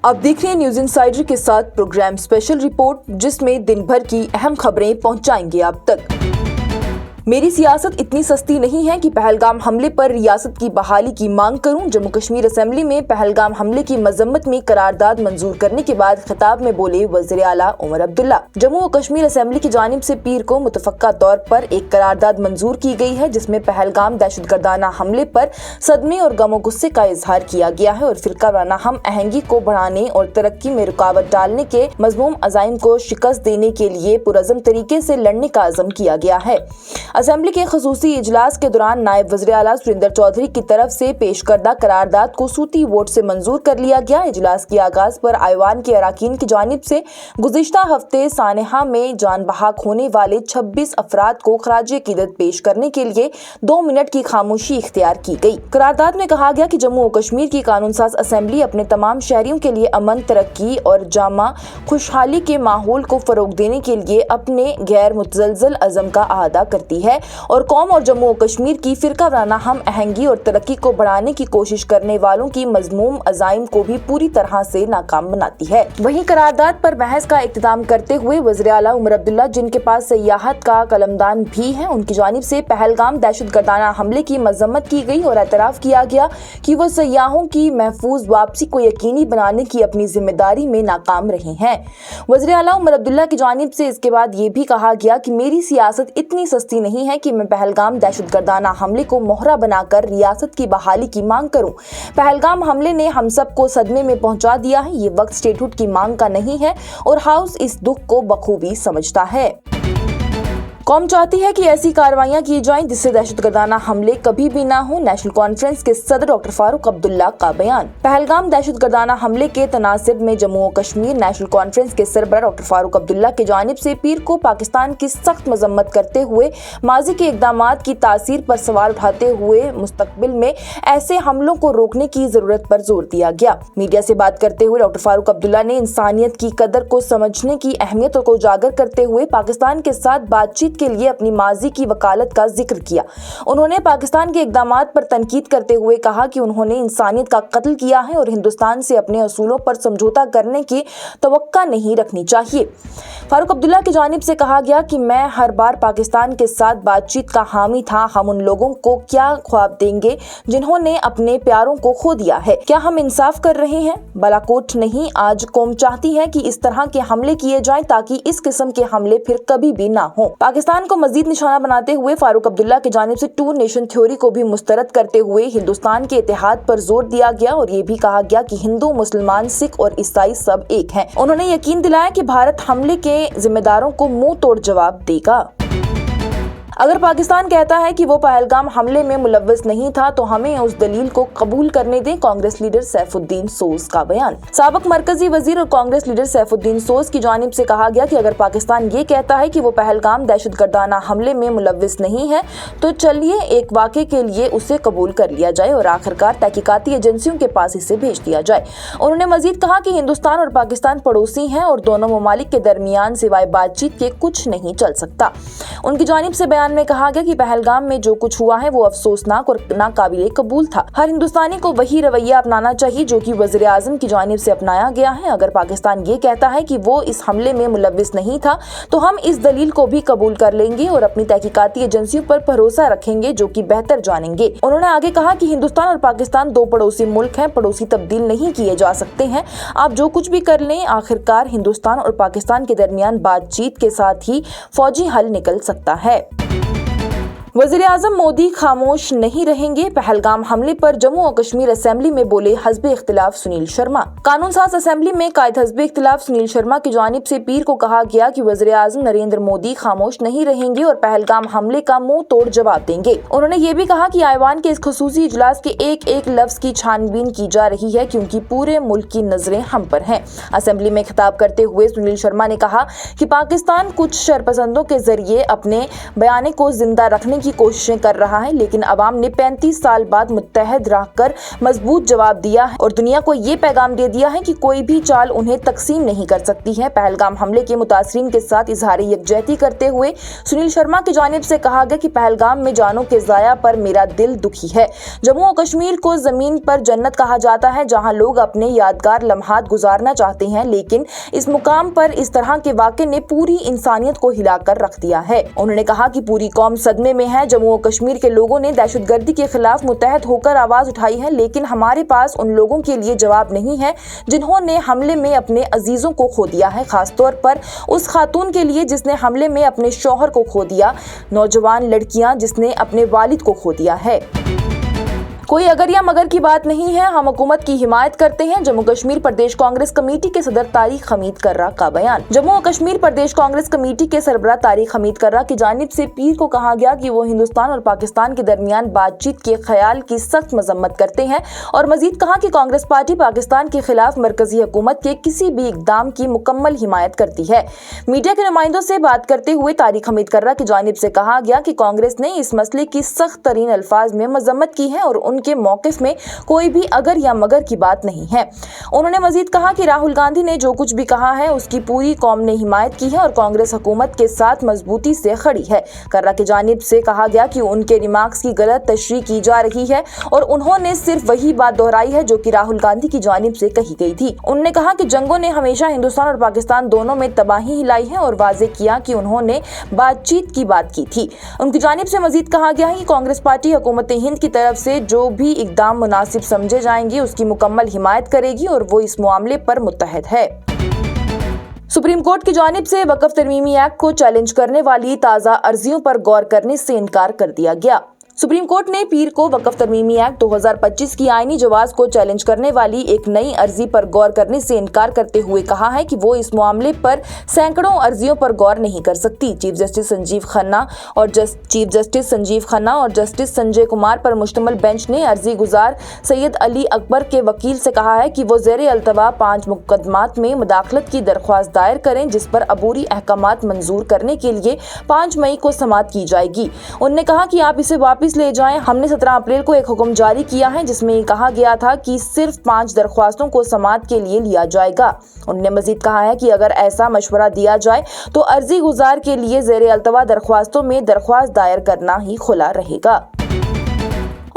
आप देख रहे हैं न्यूज इनसाइडर के साथ प्रोग्राम स्पेशल रिपोर्ट, जिसमें दिन भर की अहम खबरें पहुंचाएंगे आप तक। मेरी सियासत इतनी सस्ती नहीं है कि पहलगाम हमले पर रियासत की बहाली की मांग करूं। जम्मू कश्मीर असेंबली में पहलगाम हमले की मजम्मत में करारदाद मंजूर करने के बाद खिताब में बोले वज़ीर आला उमर अब्दुल्ला। जम्मू व कश्मीर असेंबली की जानिब से पीर को मुतफ़क्का तौर पर एक करारदाद मंजूर की गई है, जिसमें पहलगाम दहशतगर्दाना हमले पर सदमे और गमो गुस्से का इजहार किया गया है और फिरका वाराना हम आहंगी को बढ़ाने और तरक्की में रुकावट डालने के मज़मूम अज़ाइम को शिकस्त देने के लिए पुरअज़म तरीके से लड़ने का अज़म किया गया है। असेंबली के खसूसी इजलास के दौरान नायब वज़ीर आला सुरेंद्र चौधरी की तरफ से पेश करदा करारदाद को सूती वोट से मंजूर कर लिया गया। इजलास के आगाज पर आईवान के अराकीन की जानिब से गुज़िश्ता हफ्ते सानेहा में जान बहक होने वाले 26 अफराद को खराजे अकीदत पेश करने के लिए 2 मिनट की खामोशी इख्तियार की गई। करारदाद में कहा गया कि जम्मू व कश्मीर की कानून साज असेंबली अपने तमाम शहरियों के लिए अमन, तरक्की और जामा खुशहाली के माहौल को फरोग देने के लिए अपने गैर मुतज़लज़ल अज़म का अहाता करती है और कौम और जम्मू व कश्मीर की फिरका वाराना हम आहंगी और तरक्की को बढ़ाने की कोशिश करने वालों की मज़मूम अज़ाइम को भी पूरी तरह से नाकाम बनाती है। वहीं करारदाद पर बहस का इख्तिताम करते हुए वज़ीर आला उमर अब्दुल्ला, जिनके पास सियाहत का कलमदान भी है, उनकी जानिब से पहलगाम दहशतगर्दाना हमले की मजम्मत की गई और एतराफ़ किया गया कि वो सयाहों की महफूज वापसी को यकीनी बनाने की अपनी जिम्मेदारी में नाकाम रहे हैं। वज़ीर आला उमर अब्दुल्ला की जानिब से इसके बाद ये भी कहा गया कि मेरी सियासत इतनी सस्ती नहीं है कि मैं पहलगाम दहशतगर्दाना हमले को मोहरा बनाकर रियासत की बहाली की मांग करूं। पहलगाम हमले ने हम सबको सदमे में पहुंचा दिया है। ये वक्त स्टेटहुड की मांग का नहीं है और हाउस इस दुख को बखूबी समझता है। कौम चाहती है कि ऐसी कार्रवाइयां की जाएं जिससे दहशतगर्दाना हमले कभी भी ना हो। नेशनल कॉन्फ्रेंस के सदर डॉक्टर फारूक अब्दुल्ला का बयान। पहलगाम दहशतगर्दाना हमले के तनासिब में जम्मू व कश्मीर नेशनल कॉन्फ्रेंस के सरबराह डॉक्टर फारूक अब्दुल्ला की जानिब से पीर को पाकिस्तान की सख्त मजम्मत करते हुए माजी के इकदामात की तासीर पर सवाल उठाते हुए मुस्तकबिल में ऐसे हमलों को रोकने की जरूरत पर जोर दिया गया। मीडिया से बात करते हुए डॉक्टर फारूक अब्दुल्ला ने इंसानियत की कदर को समझने की अहमियत को उजागर करते हुए पाकिस्तान के साथ बातचीत के लिए अपनी माजी की वकालत का जिक्र किया। उन्होंने पाकिस्तान के इक़दामात पर तनकीद करते हुए कहा कि उन्होंने इंसानियत का कत्ल किया है और हिंदुस्तान से अपने असूलों पर समझौता करने की तवक्का नहीं रखनी चाहिए। फारूक अब्दुल्ला की जानिब से कहा गया कि मैं हर बार पाकिस्तान के साथ बातचीत का हामी था। हम उन लोगों को क्या ख्वाब देंगे जिन्होंने अपने प्यारों को खो दिया है? क्या हम इंसाफ कर रहे हैं? बालाकोट नहीं, आज कौम चाहती है कि इस तरह के हमले किए जाएं ताकि इस किस्म के हमले फिर कभी भी ना हो। पाकिस्तान को मजीद निशाना बनाते हुए फारूक अब्दुल्ला की जानिब से 2 नेशन थ्योरी को भी मुस्तरद करते हुए हिंदुस्तान के इत्तेहाद पर जोर दिया गया और ये भी कहा गया कि हिंदू, मुसलमान, सिख और ईसाई सब एक हैं। उन्होंने यकीन दिलाया कि भारत हमले के जिम्मेदारों को मुंह तोड़ जवाब देगा। अगर पाकिस्तान कहता है कि वो पहलगाम हमले में मुलव्वस नहीं था तो हमें उस दलील को कबूल करने दें। कांग्रेस लीडर सैफुद्दीन सोज का बयान। साबिक मरकजी वजीर और कांग्रेस लीडर सैफुद्दीन सोज की जानिब से कहा गया कि अगर पाकिस्तान ये कहता है कि वो पहलगाम दहशतगर्दाना हमले में मुलव्वस नहीं है तो चलिए एक वाक़े के लिए उसे कबूल कर लिया जाए और आखिरकार तहकीकाती एजेंसियों के पास इसे भेज दिया जाए। उन्होंने मजीद कहा कि हिंदुस्तान और पाकिस्तान पड़ोसी हैं और दोनों ममालिक के दरमियान सिवाय बातचीत के कुछ नहीं चल सकता। उनकी जानिब से बयान में कहा गया कि पहलगाम में जो कुछ हुआ है वो अफसोसनाक और नाकाबिले कबूल था। हर हिंदुस्तानी को वही रवैया अपनाना चाहिए जो कि वज़ीर आज़म की जानिब से अपनाया गया है। अगर पाकिस्तान ये कहता है कि वो इस हमले में मुलव्वस नहीं था तो हम इस दलील को भी कबूल कर लेंगे और अपनी तहकीकाती एजेंसियों पर भरोसा रखेंगे जो कि बेहतर जानेंगे। उन्होंने आगे कहा कि हिंदुस्तान और पाकिस्तान 2 पड़ोसी मुल्क हैं, पड़ोसी तब्दील नहीं किए जा सकते हैं। आप जो कुछ भी कर लें, आखिरकार हिंदुस्तान और पाकिस्तान के दरमियान बातचीत के साथ ही फौजी हल निकल सकता है। वज़ीर आज़म मोदी खामोश नहीं रहेंगे। पहलगाम हमले पर जम्मू और कश्मीर असेंबली में बोले हज़्ब इख्तिलाफ सुनील शर्मा। कानून साज असेंबली में कायद हज़्ब इख्तिलाफ सुनील शर्मा की जानिब से पीर को कहा गया कि वज़ीर आज़म नरेंद्र मोदी खामोश नहीं रहेंगे और पहलगाम हमले का मुंह तोड़ जवाब देंगे। उन्होंने ये भी कहा कि आईवान के इस खसूसी इजलास के एक एक लफ्ज की छानबीन की जा रही है क्योंकि पूरे मुल्क की नजरें हम पर हैं। असेंबली में खिताब करते हुए सुनील शर्मा ने कहा कि पाकिस्तान कुछ शरपसंदों के जरिए अपने बयाने को जिंदा रखने की कोशिशें कर रहा है, लेकिन अवाम ने 35 साल बाद मुत्तहद रह कर मजबूत जवाब दिया है और दुनिया को ये पैगाम दे दिया है कि कोई भी चाल उन्हें तकसीम नहीं कर सकती है। पहलगाम हमले के मुतासरीन के साथ इजहार यकजहती करते हुए सुनील शर्मा की जानिब से कहा गया कि पहलगाम में जानों के ज़ाया पर मेरा दिल दुखी है। जम्मू और कश्मीर को जमीन पर जन्नत कहा जाता है, जहां लोग अपने यादगार लम्हात गुजारना चाहते हैं, लेकिन इस मुकाम पर इस तरह के वाक़े ने पूरी इंसानियत को हिलाकर रख दिया है। उन्होंने कहा कि पूरी कौम सदमे में है। जम्मू और कश्मीर के लोगों ने दहशतगर्दी के खिलाफ मुत्तहद होकर आवाज उठाई है, लेकिन हमारे पास उन लोगों के लिए जवाब नहीं है जिन्होंने हमले में अपने अजीजों को खो दिया है, खासतौर पर उस खातून के लिए जिसने हमले में अपने शौहर को खो दिया, नौजवान लड़कियां जिसने अपने वालिद को खो दिया है। कोई अगर या मगर की बात नहीं है, हम हुकूमत की हिमायत करते हैं। जम्मू कश्मीर प्रदेश कांग्रेस कमेटी के सदर तारिक हमीद कर्रा का बयान। जम्मू और कश्मीर प्रदेश कांग्रेस कमेटी के सरबराह तारिक हमीद कर्रा की जानिब से पीर को कहा गया कि वो हिंदुस्तान और पाकिस्तान के दरमियान बातचीत के ख्याल की सख्त मजम्मत करते हैं और मजीद कहा कि कांग्रेस पार्टी पाकिस्तान के खिलाफ मरकजी हुकूमत के किसी भी इकदाम की मुकम्मल हिमायत करती है। मीडिया के नुमाइंदों से बात करते हुए तारिक हमीद कर्रा की जानिब से कहा गया कि कांग्रेस ने इस मसले की सख्त तरीन अल्फाज में मजम्मत की है और उनके मौक़िफ़ में कोई भी अगर या मगर की बात नहीं है। उन्होंने मजीद कहा कि राहुल गांधी ने जो कुछ भी कहा है उसकी पूरी कौम ने हिमायत की है और कांग्रेस हुकूमत के साथ मजबूती से खड़ी है। कर्रा की जानिब से कहा गया कि उनके रिमार्क्स की गलत तशरीह की जा रही है और उन्होंने सिर्फ वही बात दोहराई है जो कि राहुल गांधी की जानिब से कही गई थी। उन्होंने कहा कि जंगों ने हमेशा हिंदुस्तान और पाकिस्तान दोनों में तबाही हिलाई है और वाज़ेह किया कि उन्होंने बातचीत की बात की थी। उनकी जानिब से मजीद कहा गया है कि कांग्रेस पार्टी हुकूमत हिंद की तरफ से जो भी इकदाम मुनासिब समझे जाएंगे उसकी मुकम्मल हिमायत करेगी और वो इस मामले पर मुत्तहद है। सुप्रीम कोर्ट की जानिब से वक्फ तरमीमी एक्ट को चैलेंज करने वाली ताज़ा अर्जियों पर गौर करने से इनकार कर दिया गया। सुप्रीम कोर्ट ने पीर को वक्फ तरमीमी एक्ट 2025 की आईनी जवाज को चैलेंज करने वाली एक नई अर्जी पर गौर करने से इनकार करते हुए कहा है कि वो इस मामले पर सैकड़ों अर्जियों पर गौर नहीं कर सकती। चीफ जस्टिस संजीव खन्ना और जस्टिस संजय कुमार पर मुश्तमिल बेंच ने अर्जी गुजार सैयद अली अकबर के वकील से कहा है कि वो ज़ेरे अल्तवा 5 मुकदमात में मुदाखलत की दरख्वास्त दायर करें, जिस पर अबूरी अहकामात मंजूर करने के लिए 5 मई को समाअत की जाएगी। उन्होंने कहा कि आप इसे वापस ले जाएं। हमने 17 अप्रैल को एक हुक्म जारी किया है जिसमें कहा गया था कि सिर्फ 5 दरख्वास्तों को समाअत के लिए लिया जाएगा। उन्होंने मजीद कहा है कि अगर ऐसा मशवरा दिया जाए तो अर्जी गुजार के लिए ज़ेरे अल्तवा दरख्वास्तों में दरख्वास्त दायर करना ही खुला रहेगा।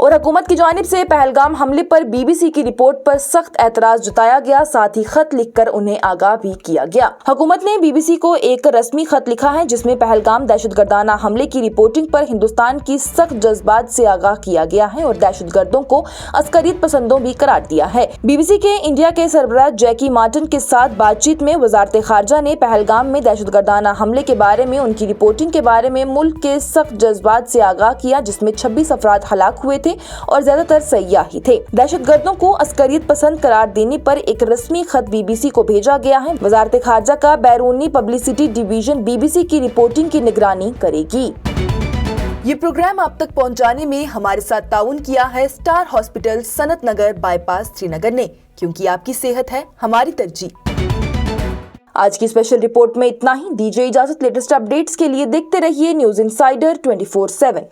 और हुकूमत की जानिब से पहलगाम हमले पर BBC की रिपोर्ट पर सख्त एतराज जताया गया, साथ ही खत लिखकर उन्हें आगाह भी किया गया। हुकूमत ने BBC को एक रस्मी खत लिखा है जिसमें पहलगाम दहशतगर्दाना हमले की रिपोर्टिंग पर हिंदुस्तान की सख्त जज्बात से आगाह किया गया है और दहशतगर्दों को अस्करियत पसंदों भी करार दिया है। BBC के इंडिया के सरबराह जैकी मार्टिन के साथ बातचीत में वजारत खारजा ने पहलगाम में दहशतगर्दाना हमले के बारे में उनकी रिपोर्टिंग के बारे में मुल्क के सख्त जज्बात से आगाह किया, जिसमें 26 अफराद हलाक हुए थे और ज्यादातर सयाह ही थे। दहशतगर्दों को अस्करियत पसंद करार देने पर एक रस्मी खत BBC को भेजा गया है। वजारत खारजा का बैरूनी पब्लिसिटी डिवीजन BBC की रिपोर्टिंग की निगरानी करेगी। ये प्रोग्राम आप तक पहुंचाने में हमारे साथ ताउन किया है स्टार हॉस्पिटल सनत नगर बाईपास श्रीनगर ने, क्योंकि आपकी सेहत है हमारी तरजीह। आज की स्पेशल रिपोर्ट में इतना ही। दीजिए इजाजत। लेटेस्ट अपडेट्स के लिए देखते रहिए न्यूज़ इनसाइडर 24/7।